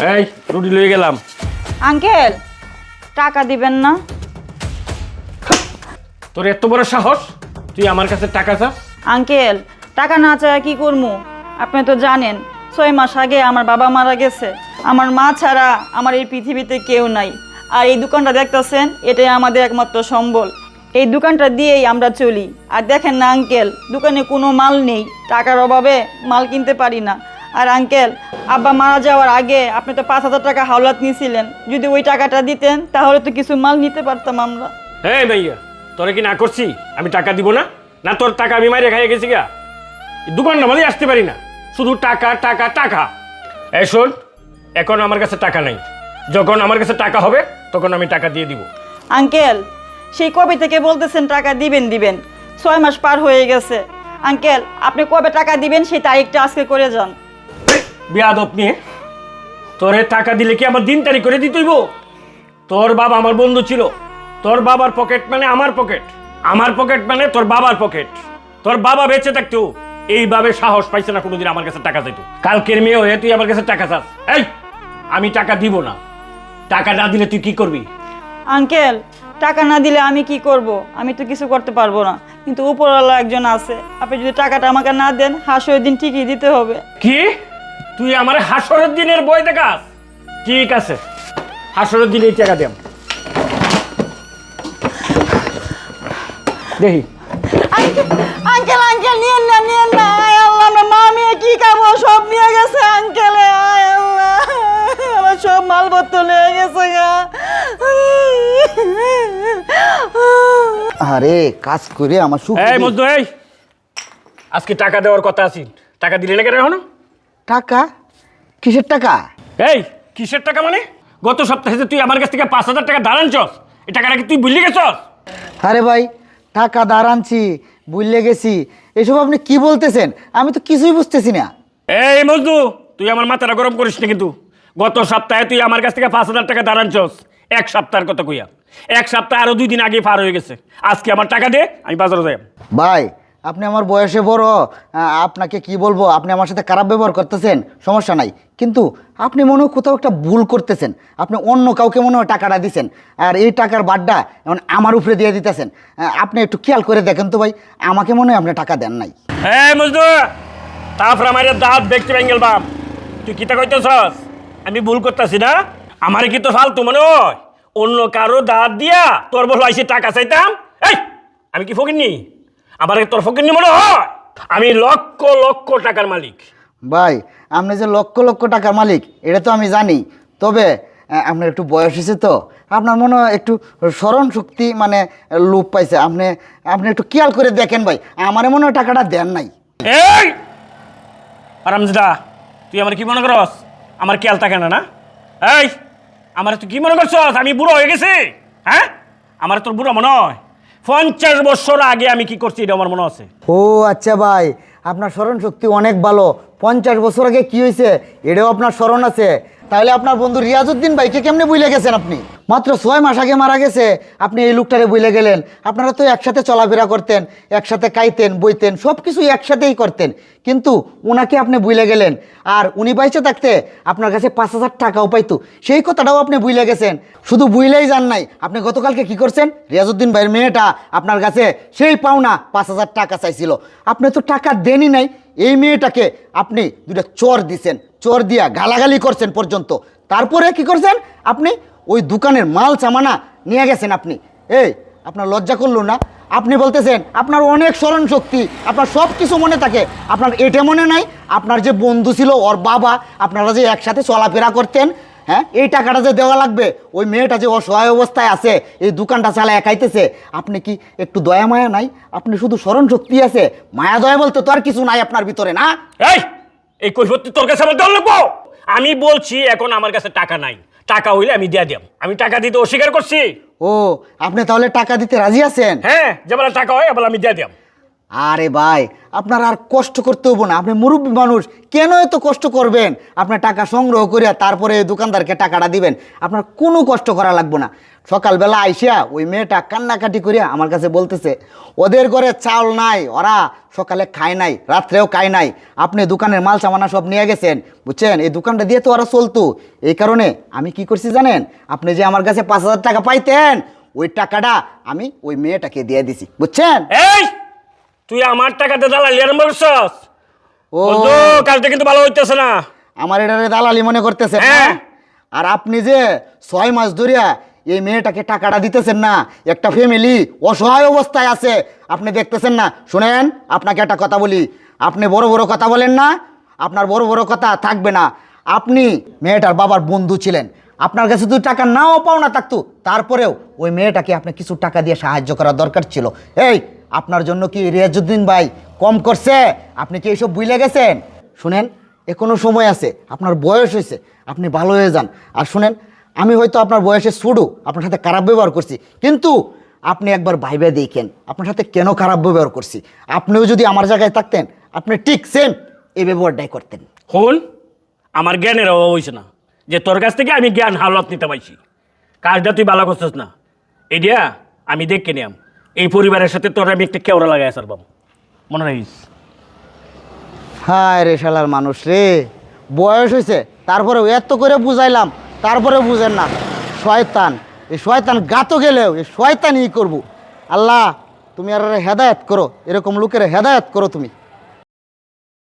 এই রুটি লয়ে গেলাম। আঙ্কেল টাকা দিবেন না? তোর এত বড় সাহস, তুই আমার কাছে টাকা চাস? আঙ্কেল টাকা না চায় কি করবো? আপনি তো জানেন 6 মাস আগে আমার বাবা মারা গেছে। আমার মা ছাড়া আমার এই পৃথিবীতে কেউ নাই। আর এই দোকানটা দেখতেছেন, এটাই আমাদের একমাত্র সম্বল। এই দোকানটা দিয়েই আমরা চলি। আর দেখেন না আঙ্কেল, দোকানে কোনো মাল নেই, টাকার অভাবে মাল কিনতে পারি না। আর আঙ্কেল আব্বা মারা যাওয়ার আগে আপনি তো 5,000 টাকা হাওলাত নিয়েছিলেন, যদি ওই টাকাটা দিতেন তাহলে তো কিছু মাল নিতে পারতাম আমরা। হ্যাঁ ভাইয়া, তোরে কি না করছি আমি টাকা দিব না? না তোর টাকা আমি মাইরে খাইয়ে গেছি গা? দোকানটা মধ্যে আসতে পারি না, শুধু টাকা টাকা টাকা। এই শোন, এখন আমার কাছে টাকা নাই, যখন আমার কাছে টাকা হবে তখন আমি টাকা দিয়ে দিব। আঙ্কেল সেই কবে থেকে বলতেছেন টাকা দিবেন দিবেন, 6 মাস পার হয়ে গেছে। আঙ্কেল আপনি কবে টাকা দিবেন সেই তারিখটা আজকে করে যান। বেয়াদব নিয়ে তোরে টাকা দিলে কি আমার দিন তারিখ করে দিতেইব? তোর বাবা আমার বন্ধু ছিল, তোর বাবার পকেট মানে আমার পকেট, আমার পকেট মানে তোর বাবার পকেট। তোর বাবা বেঁচে থাকতেও এইভাবে সাহস পাইছে না কোনোদিন আমার কাছে টাকা চাইতো। কালকের মেয়ে হয়ে তুই আমার কাছে টাকা চাস? এই আমি টাকা দিব না। টাকা না দিলে তুই কি করবি? আঙ্কেল টাকা না দিলে আমি কি করব? আমি তো কিছু করতে পারবো না, কিন্তু উপরওয়ালা একজন আছে। আপনি যদি টাকাটা আমাকে না দেন, হাসির দিন ঠিকই দিতে হবে। কি তুই আমার হাসরের দিনের বই দেখাস? ঠিক আছে, হাসরের দিনেই টাকা দেব। দেখি আঙ্কেল আঙ্কেল নিয়েন না নিয়েন না, আয় আল্লাহ, আমরা মা মেয়ে কি খাবো, সব নিয়ে গেছে আঙ্কেল। আয় আল্লাহ, আমার সব মালপত্র নিয়ে গেছে গা। আরে কাজ করে আমার সুখ। এই মজদু, এই আজকে টাকা দেওয়ার কথা আছে, টাকা দিলে না কেন এখনো? টাকা? কিসের টাকা? এই কিসের টাকা মানে? গত সপ্তাহে যে তুই আমার কাছ থেকে 5,000 টাকা ধার আনছস, এই টাকাটা কি তুই ভুলে গেছস? আরে ভাই টাকা ধার আনছি, বুঝলে গেছি, এসব আপনি কি বলতেছেন? আমি তো কিছুই বুঝতেছি না। এই মজদু, তুই আমার মাথাটা গরম করিস না কিন্তু। গত সপ্তাহে তুই আমার কাছ থেকে 5,000 টাকা ধার আনছস, এক সপ্তাহের কথা কইয়া। এক সপ্তাহ আরো 2 দিন আগে পার হয়ে গেছে। আজকে আমার টাকা দে, আমি বাজারে যাই। ভাই আপনি আমার বয়সে বড়, আপনাকে কি বলবো, আপনি আমার সাথে খারাপ ব্যবহার করতেছেন, সমস্যা নাই, কিন্তু আপনি মনে হয় কোথাও একটা ভুল করতেছেন। আপনি অন্য কাউকে মনে হয় টাকাটা দিচ্ছেন, আর এই টাকার বাড্ডা এখন আমার উপরে দিয়ে দিতেছেন। আপনি একটু খেয়াল করে দেখেন তো ভাই, আমাকে মনে হয় আপনি টাকা দেন নাই। এই মজদু, তারপর আমার দাঁত দেখতে বেঙ্গেল বাপ, তুই কিতা কইতেছস? আমি ভুল করতেছি না? আমার কি তো ফালতু মনে হয়? অন্য কারো দাঁত দিয়া তোর বল আইসে টাকা চাইতাম? এই আমি কি ফকিরনি? আমার কি তোর ফকিরনি মনে হয়? আমি লক্ষ লক্ষ টাকার মালিক। ভাই আপনি যে লক্ষ লক্ষ টাকার মালিক এটা তো আমি জানি, তবে আপনার একটু বয়স হয়েছে তো, আপনার মনে হয় একটু স্মরণ শক্তি মানে লোপ পাইছে। আপনি একটু খেয়াল করে দেখেন ভাই, আমার মনে হয় টাকাটা দেন নাই। এই আরামজাদা, তুই আমার কি মনে করস? আমার খেয়াল থাকে না? না এই আমার তুই কি মনে করছস আমি বুড়ো হয়ে গেছি? হ্যাঁ, আমার তোর বুড়ো মনে হয়? 50 বছর আগে আমি কি করছি এটা আমার মনে আছে। ও আচ্ছা ভাই, আপনার স্মরণ শক্তি অনেক ভালো। 50 বছর আগে কি হয়েছে এটাও আপনার স্মরণ আছে? তাহলে আপনার বন্ধু রিয়াজউদ্দিন ভাইকে কেমনে ভুলে গেছেন আপনি? মাত্র 6 মাস আগে মারা গেছে, আপনি এই লোকটারে ভুলে গেলেন। আপনারা তো একসাথে চলাফেরা করতেন, একসাথে খাইতেন বইতেন, সব কিছু একসাথেই করতেন, কিন্তু ওনাকে আপনি ভুলে গেলেন। আর উনি বাইচে থাকতে আপনার কাছে 5,000 টাকাও পাইতো, সেই কথাটাও আপনি ভুলে গেছেন। শুধু ভুলেই যান নাই, আপনি গতকালকে কি করছেন? রিয়াজউদ্দিন ভাইয়ের মেয়েটা আপনার কাছে সেই পাওনা 5,000 টাকা চাইছিল, আপনি তো টাকা দেনই নাই। এই মেয়েটাকে আপনি 2টা চর দিছেন, চর দিয়া গালাগালি করছেন পর্যন্ত। তারপরে কি করছেন আপনি? ওই দোকানের মাল সামানা নিয়ে গেছেন আপনি। এই আপনার লজ্জা করলো না? আপনি বলতেছেন আপনার অনেক স্মরণ শক্তি, আপনার সব কিছু মনে থাকে, আপনার এটা মনে নাই আপনার যে বন্ধু ছিল ওর বাবা, আপনারা যে একসাথে চলাফেরা করতেন, হ্যাঁ, এই টাকাটা যে দেওয়া লাগবে, ওই মেয়েটা যে অসহায় অবস্থায় আছে, এই দোকানটা চালায় একাইতেছে, আপনি কি একটু দয়া মায়া নাই? আপনি শুধু স্মরণ শক্তি আছে, মায়া দয়া বলতে তো আর কিছু নাই আপনার ভিতরে, না? এই কৈফিয়ত তোর কাছে আমার দেওয়া লাগবো? আমি বলছি এখন আমার কাছে টাকা নাই, টাকা হইলে আমি দিয়ে দিলাম। আমি টাকা দিতে অস্বীকার করছি। ও আপনি তাহলে টাকা দিতে রাজি আছেন? হ্যাঁ, যেবেলা টাকা হয় এবেলা আমি দিয়ে দিলাম। আরে ভাই আপনার আর কষ্ট করতে হবো না, আপনি মুরব্বী মানুষ, কেন এত কষ্ট করবেন? আপনার টাকা সংগ্রহ করে তারপরে এই দোকানদারকে টাকাটা দিবেন, আপনার কোনো কষ্ট করা লাগবে না। সকালবেলা আইসা ওই মেয়েটা কান্নাকাটি করিয়া আমার কাছে বলতেছে ওদের ঘরে চাউল নাই, ওরা সকালে খায় নাই, রাত্রেও খায় নাই, আপনি দোকানের মাল সামানা সব নিয়ে গেছেন, বুঝছেন? এই দোকানটা দিয়ে তো ওরা চলতো। এই কারণে আমি কি করছি জানেন, আপনি যে আমার কাছে 5,000 টাকা পাইতেন, ওই টাকাটা আমি ওই মেয়েটাকে দিয়ে দিছি, বুঝছেন? এই তুই আমার টাকাতে দালালি আরম্ভ করছস? ও বন্ধু কাজটা কিন্তু ভালো হইতেছে না। আমার এটারে দালালি মনে করতেছেন? হ্যাঁ। আর আপনি যে 6 মাস ধরিয়া এই মেয়েটাকে টাকাটা দিতেছেন না, একটা ফ্যামিলি অসহায় অবস্থায় আছে, আপনি দেখতেছেন না? শুনেন, আপনাকে একটা কথা বলি, আপনি বড় বড় কথা বলেন না, আপনার বড় বড় কথা থাকবে না। আপনি মেয়েটার বাবার বন্ধু ছিলেন, আপনার কাছে যদি টাকা নাও পাওনা থাকতো, তারপরেও ওই মেয়েটাকে আপনি কিছু টাকা দিয়ে সাহায্য করা দরকার ছিল। এই আপনার জন্য কি রিয়াজউদ্দিন ভাই কম করছে? আপনি কি এইসব ভুলে গেছেন? শুনেন, এখনো সময় আছে, আপনার বয়স হয়েছে, আপনি ভালো হয়ে যান। আর শুনেন, আমি হয়তো আপনার বয়সে ছুডু, আপনার সাথে খারাপ ব্যবহার করছি, কিন্তু আপনি একবার ভাইবে দেখেন আপনার সাথে কেন খারাপ ব্যবহার করছি। আপনিও যদি আমার জায়গায় থাকতেন, আপনি ঠিক সেম এই ব্যবহারটাই করতেন। হন, আমার জ্ঞানের অভাব হয়েছে না যে তোর কাছ থেকে আমি জ্ঞান হাওলাত নিতে পাইছি। কাজটা তুই ভালো করছিস না, এইটা আমি দেখে নিয়াম। এই পরিবারের সাথে তোর আমি একটা কেওড়া লাগাই আসার বাবু, মনে রাখিস। হায় রে শালার মানুষ রে, বয়স হয়েছে তারপরেও এত করে বুঝাইলাম, তারপরে বুঝেন না। শয়তান, এই শয়তান গাতো গেলেও এই শয়তানই করবো। আল্লাহ তুমি আর হেদায়েত করো, এরকম লোকের হেদায়েত করো তুমি।